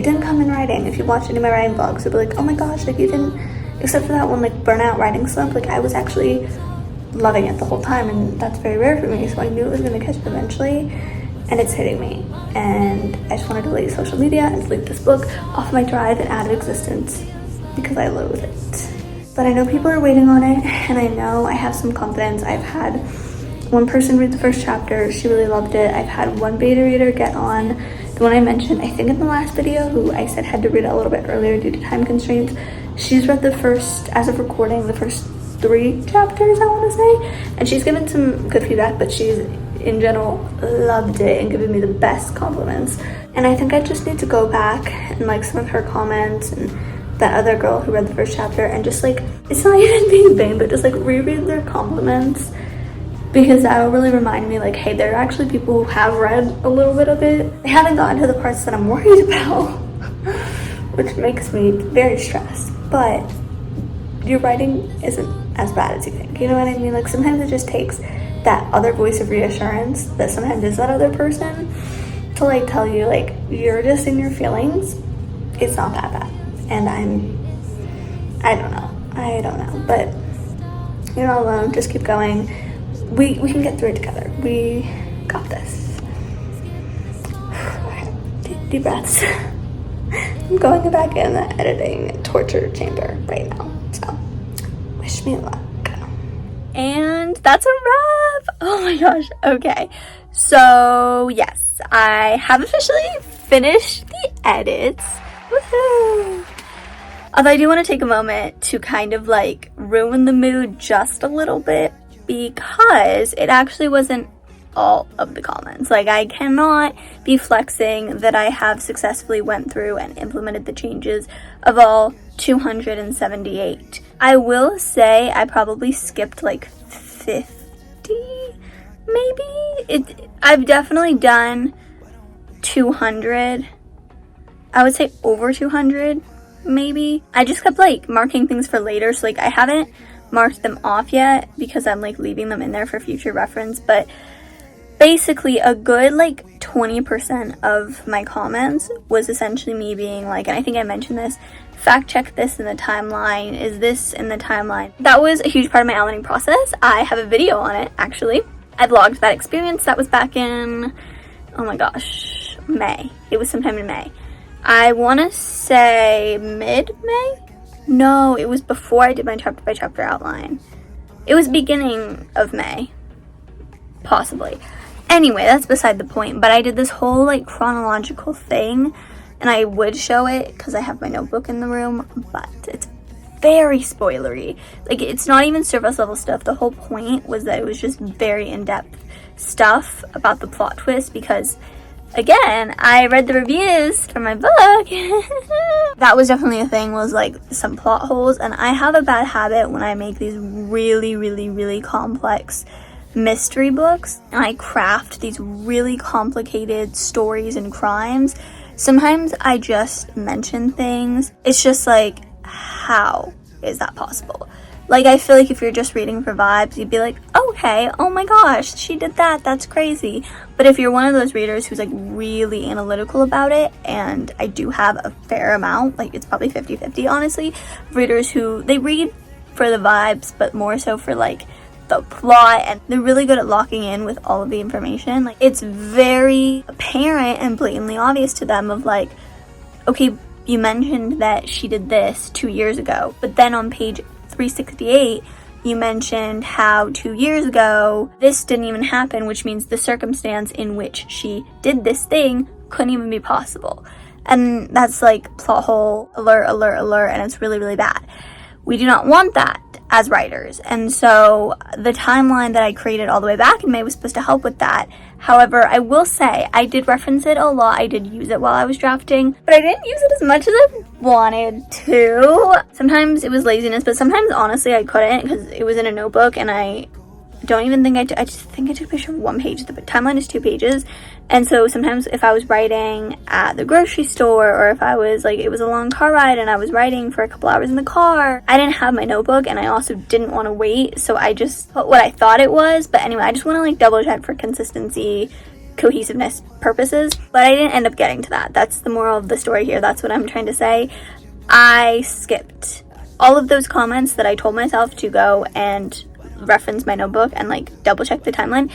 didn't come in writing. If you watch any of my writing vlogs, you'll be like, oh my gosh, like, you didn't, except for that one, like, burnout writing slump, like, I was actually loving it the whole time, and that's very rare for me, so I knew it was going to catch up eventually, and it's hitting me. and I just want to delete social media and delete this book off my drive and out of existence because I loathe it. But I know people are waiting on it, and I know I have some confidence. I've had one person read the first chapter, she really loved it. I've had one beta reader get on, the one I mentioned, I think in the last video, who I said had to read it a little bit earlier due to time constraints. She's read the first, as of recording, the first 3 chapters, I want to say, and she's given some good feedback, but she's in general loved it and given me the best compliments. And I think I just need to go back and like some of her comments and that other girl who read the first chapter and just like, it's not even being vain, but just like reread their compliments, because that will really remind me like, hey, there are actually people who have read a little bit of it. They haven't gotten to the parts that I'm worried about, which makes me very stressed. But your writing isn't as bad as you think, you know what I mean? Like sometimes it just takes that other voice of reassurance that sometimes is that other person to like tell you like, you're just in your feelings, it's not that bad. And I don't know, but you're not alone. Just keep going. We can get through it together. We got this. Okay, deep breaths. I'm going back in the editing torture chamber right now, so wish me luck. And that's a wrap. Oh my gosh. Okay, so yes, I have officially finished the edits. Woohoo! Although I do want to take a moment to kind of like ruin the mood just a little bit, because it actually wasn't all of the comments. Like I cannot be flexing that I have successfully went through and implemented the changes of all 278. I will say I probably skipped like 50 maybe. I've definitely done 200. I would say over 200 maybe. I just kept like marking things for later, so like I haven't marked them off yet because I'm like leaving them in there for future reference. But basically a good like 20% of my comments was essentially me being like, and I think I mentioned this, fact check this in the timeline, is this in the timeline? That was a huge part of my outlining process. I have a video on it actually. I vlogged that experience. That was back in, oh my gosh, May. It was sometime in May. I want to say mid-May? No, it was before I did my chapter by chapter outline. It was beginning of May, possibly. Anyway, that's beside the point, but I did this whole like chronological thing, and I would show it because I have my notebook in the room, but it's very spoilery. Like it's not even surface level stuff. The whole point was that it was just very in-depth stuff about the plot twist, because again, I read the reviews for my book. That was definitely a thing, was like some plot holes, and I have a bad habit when I make these really complex mystery books and I craft these really complicated stories and crimes. Sometimes I just mention things. It's just like, how is that possible? Like, I feel like if you're just reading for vibes, you'd be like, okay, oh my gosh, she did that, that's crazy. But if you're one of those readers who's like really analytical about it, and I do have a fair amount, like it's probably 50-50 honestly, readers who, they read for the vibes, but more so for like the plot, and they're really good at locking in with all of the information. Like, it's very apparent and blatantly obvious to them of like, okay, you mentioned that she did this 2 years ago, but then on page 368 you mentioned how 2 years ago this didn't even happen, which means the circumstance in which she did this thing couldn't even be possible. And that's like plot hole alert, and it's really bad. We do not want that as writers, and so the timeline that I created all the way back in May was supposed to help with that. However, I will say I did reference it a lot. I did use it while I was drafting, but I didn't use it as much as I wanted to. Sometimes it was laziness, but sometimes honestly I couldn't, because it was in a notebook, and I don't even think I just think I took a picture of 1 page. The timeline is 2 pages, and so sometimes if I was writing at the grocery store, or if I was like, it was a long car ride and I was writing for a couple hours in the car, I didn't have my notebook, and I also didn't want to wait, so I just put what I thought it was. But anyway, I just want to like double check for consistency, cohesiveness purposes, but I didn't end up getting to that. That's the moral of the story here. That's what I'm trying to say. I skipped all of those comments that I told myself to go and reference my notebook and like double check the timeline.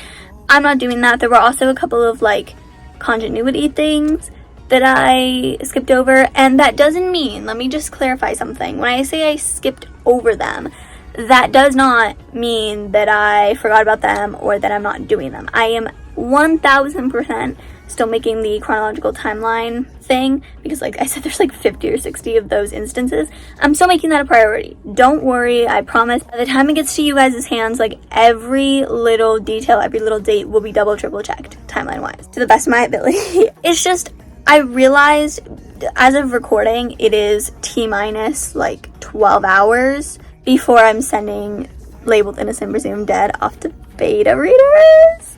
I'm not doing that. There were also a couple of like continuity things that I skipped over. And that doesn't mean, let me just clarify something. When I say I skipped over them, that does not mean that I forgot about them or that I'm not doing them. I am 1000% still making the chronological timeline thing, because like I said, there's like 50 or 60 of those instances. I'm still making that a priority. Don't worry, I promise. By the time it gets to you guys' hands, like every little detail, every little date will be double, triple checked, timeline-wise, to the best of my ability. It's just, I realized as of recording, it is T-minus like 12 hours before I'm sending Labeled Innocent Presumed Dead off to beta readers.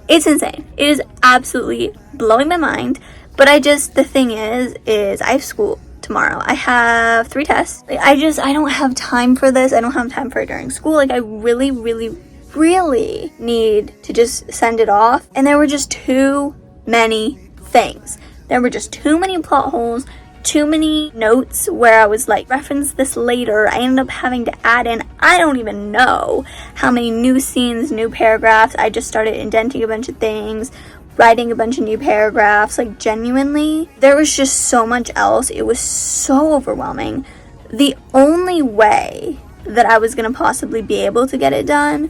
It's insane. It is absolutely blowing my mind. But the thing is I have school tomorrow. I have 3 tests. Like, I don't have time for this. I don't have time for it during school. Like, I really, really, really need to just send it off. And there were just too many things. There were just too many plot holes, too many notes where I was like, reference this later. I ended up having to add in, I don't even know how many new scenes, new paragraphs. I just started indenting a bunch of things, writing a bunch of new paragraphs. Like, genuinely, there was just so much else. It was so overwhelming. The only way that I was gonna possibly be able to get it done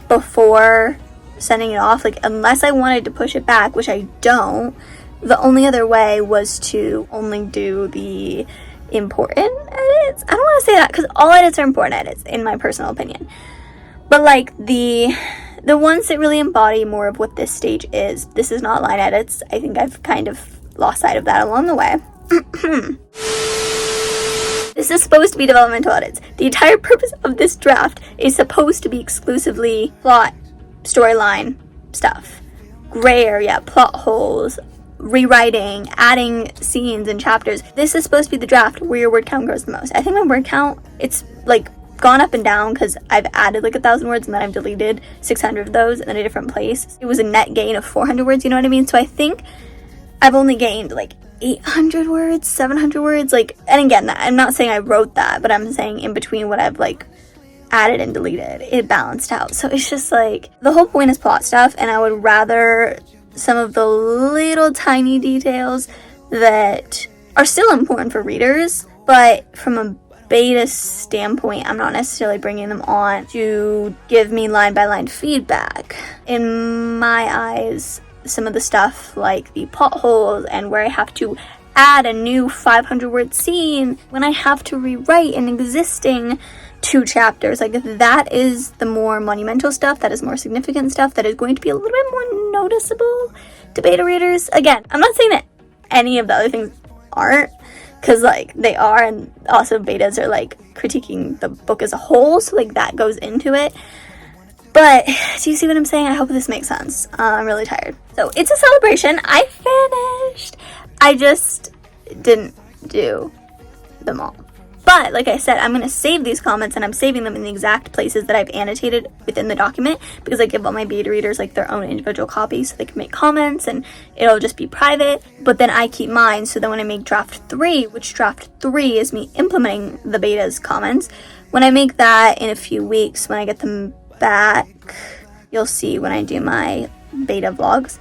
before sending it off, like, unless I wanted to push it back, which I don't, the only other way was to only do the important edits. I don't want to say that, because all edits are important edits, in my personal opinion. But like the ones that really embody more of what this stage is. This is not line edits. I think I've kind of lost sight of that along the way. This is supposed to be developmental edits. The entire purpose of this draft is supposed to be exclusively plot, storyline stuff. Gray area, plot holes, rewriting, adding scenes and chapters. This is supposed to be the draft where your word count grows the most. I think my word count, it's like gone up and down because I've added like 1,000 words and then I've deleted 600 of those in a different place. It was a net gain of 400 words, you know what I mean? So I think I've only gained like 800 words, 700 words, like, and again, I'm not saying I wrote that, but I'm saying in between what I've like added and deleted, it balanced out. So it's just like, the whole point is plot stuff, and I would rather some of the little tiny details that are still important for readers, but from a beta standpoint, I'm not necessarily bringing them on to give me line by line feedback. In my eyes, some of the stuff like the plot holes and where I have to add a new 500 word scene when I have to rewrite an existing 2 chapters, like that is the more monumental stuff, that is more significant stuff, that is going to be a little bit more noticeable to beta readers. Again, I'm not saying that any of the other things aren't, because like they are, and also betas are like critiquing the book as a whole, so like that goes into it. But do you see what I'm saying? I hope this makes sense. I'm really tired. So it's a celebration. I finished. I just didn't do them all. But like I said, I'm going to save these comments, and I'm saving them in the exact places that I've annotated within the document, because I give all my beta readers like their own individual copies so they can make comments and it'll just be private. But then I keep mine, so then when I make draft 3, which draft 3 is me implementing the beta's comments, when I make that in a few weeks, when I get them back, you'll see when I do my beta vlogs.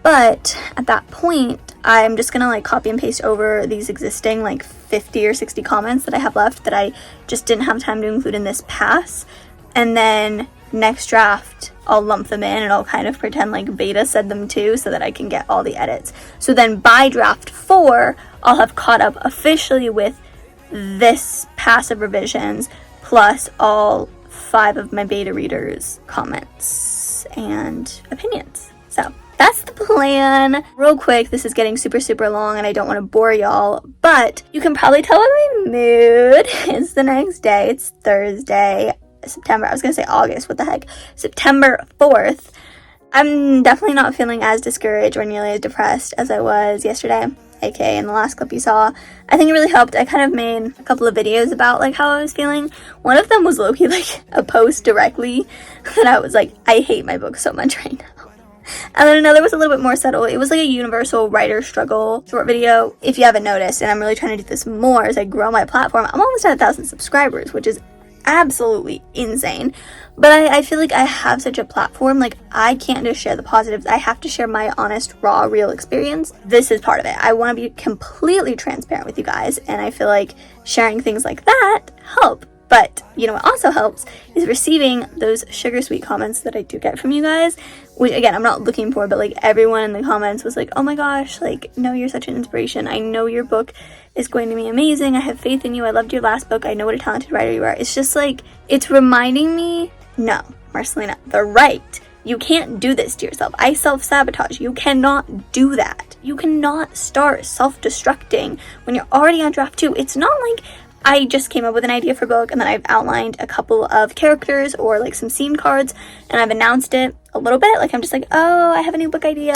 But at that point, I'm just gonna like copy and paste over these existing like 50 or 60 comments that I have left that I just didn't have time to include in this pass. And then next draft, I'll lump them in and I'll kind of pretend like beta said them too, so that I can get all the edits. So then by draft 4, I'll have caught up officially with this pass of revisions, plus all 5 of my beta readers' comments and opinions. So that's the plan. Real quick, this is getting super, super long and I don't want to bore y'all, but you can probably tell by my mood. It's the next day. It's Thursday, September. I was going to say August. What the heck? September 4th. I'm definitely not feeling as discouraged or nearly as depressed as I was yesterday, aka in the last clip you saw. I think it really helped. I kind of made a couple of videos about like how I was feeling. One of them was low-key like a post directly that I was like, I hate my book so much right now. And then another was a little bit more subtle. It was like a universal writer struggle short video. If you haven't noticed, and I'm really trying to do this more as I grow my platform, I'm almost at 1,000 subscribers, which is absolutely insane. But I feel like I have such a platform, like I can't just share the positives. I have to share my honest, raw, real experience. This is part of it. I want to be completely transparent with you guys, and I feel like sharing things like that help. But you know what also helps is receiving those sugar sweet comments that I do get from you guys, which again, I'm not looking for, but like everyone in the comments was like, oh my gosh, like, no, you're such an inspiration. I know your book is going to be amazing. I have faith in you. I loved your last book. I know what a talented writer you are. It's just like, it's reminding me, no, Marcelina, they're right. You can't do this to yourself. I self-sabotage. You cannot do that. You cannot start self-destructing when you're already on draft 2. It's not like I just came up with an idea for a book and then I've outlined a couple of characters or like some scene cards and I've announced it a little bit. Like I'm just like, oh, I have a new book idea.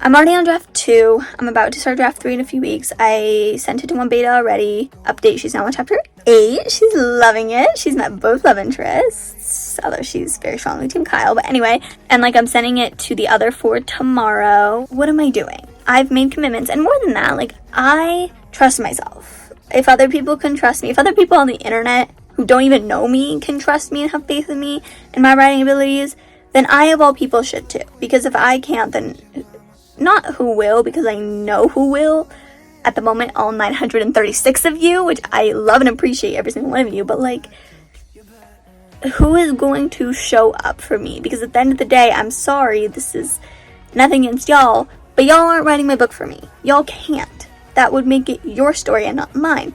I'm already on draft 2. I'm about to start draft 3 in a few weeks. I sent it to one beta already. Update, she's now on chapter 8. She's loving it. She's met both love interests, although she's very strongly team Kyle. But anyway, and like I'm sending it to the other 4 tomorrow. What am I doing? I've made commitments, and more than that, like I trust myself. If other people can trust me, if other people on the internet who don't even know me can trust me and have faith in me and my writing abilities, then I of all people should too. Because if I can't, then not who will, because I know who will. At the moment, all 936 of you, which I love and appreciate every single one of you, but like, who is going to show up for me? Because at the end of the day, I'm sorry, this is nothing against y'all, but y'all aren't writing my book for me. Y'all can't. That would make it your story and not mine.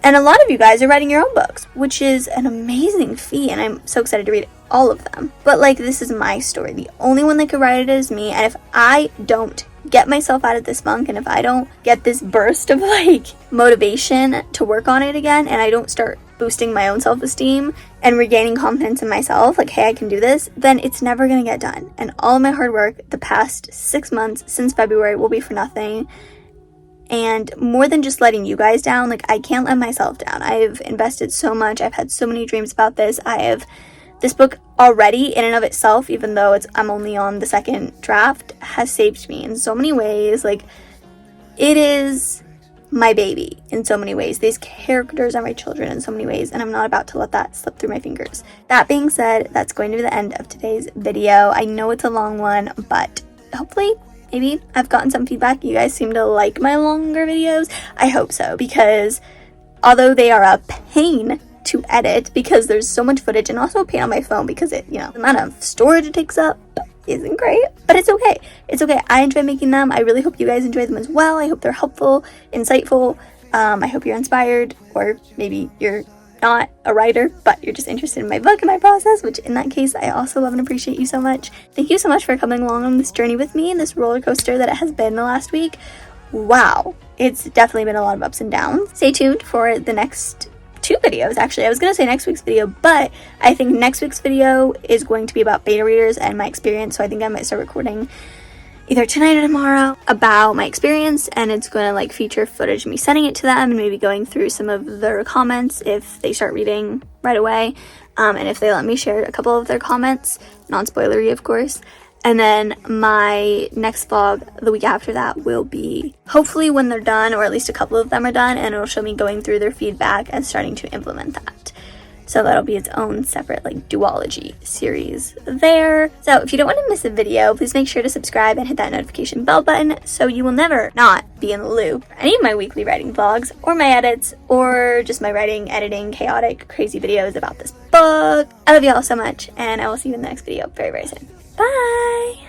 And a lot of you guys are writing your own books, which is an amazing feat, and I'm so excited to read all of them. But like, this is my story. The only one that could write it is me, and if I don't get myself out of this funk, and if I don't get this burst of like motivation to work on it again, and I don't start boosting my own self-esteem and regaining confidence in myself, like, hey, I can do this, then it's never gonna get done. And all of my hard work the past 6 months since February will be for nothing. And more than just letting you guys down, like I can't let myself down. I've invested so much. I've had so many dreams about this. This book already in and of itself, even though I'm only on the 2nd draft, has saved me in so many ways. Like, it is my baby in so many ways. These characters are my children in so many ways, and I'm not about to let that slip through my fingers. That being said, that's going to be the end of today's video. I know it's a long one, but hopefully, maybe I've gotten some feedback. You guys seem to like my longer videos. I hope so, because although they are a pain to edit because there's so much footage, and also a pain on my phone because it, the amount of storage it takes up isn't great, but it's okay. It's okay. I enjoy making them. I really hope you guys enjoy them as well. I hope they're helpful, insightful. I hope you're inspired, or maybe you're not a writer, but you're just interested in my book and my process, which in that case, I also love and appreciate you so much. Thank you so much for coming along on this journey with me, and this roller coaster that it has been the last week. Wow, it's definitely been a lot of ups and downs. Stay tuned for the next 2 videos. Actually, I was gonna say next week's video, but I think next week's video is going to be about beta readers and my experience, so I think I might start recording either tonight or tomorrow about my experience, and it's going to like feature footage of me sending it to them and maybe going through some of their comments if they start reading right away, and if they let me share a couple of their comments, non-spoilery of course. And then my next vlog the week after that will be hopefully when they're done, or at least a couple of them are done, and it'll show me going through their feedback and starting to implement that. So that'll be its own separate like duology series there. So if you don't want to miss a video, please make sure to subscribe and hit that notification bell button so you will never not be in the loop for any of my weekly writing vlogs or my edits or just my writing, editing, chaotic, crazy videos about this book. I love you all so much, and I will see you in the next video very, very soon. Bye!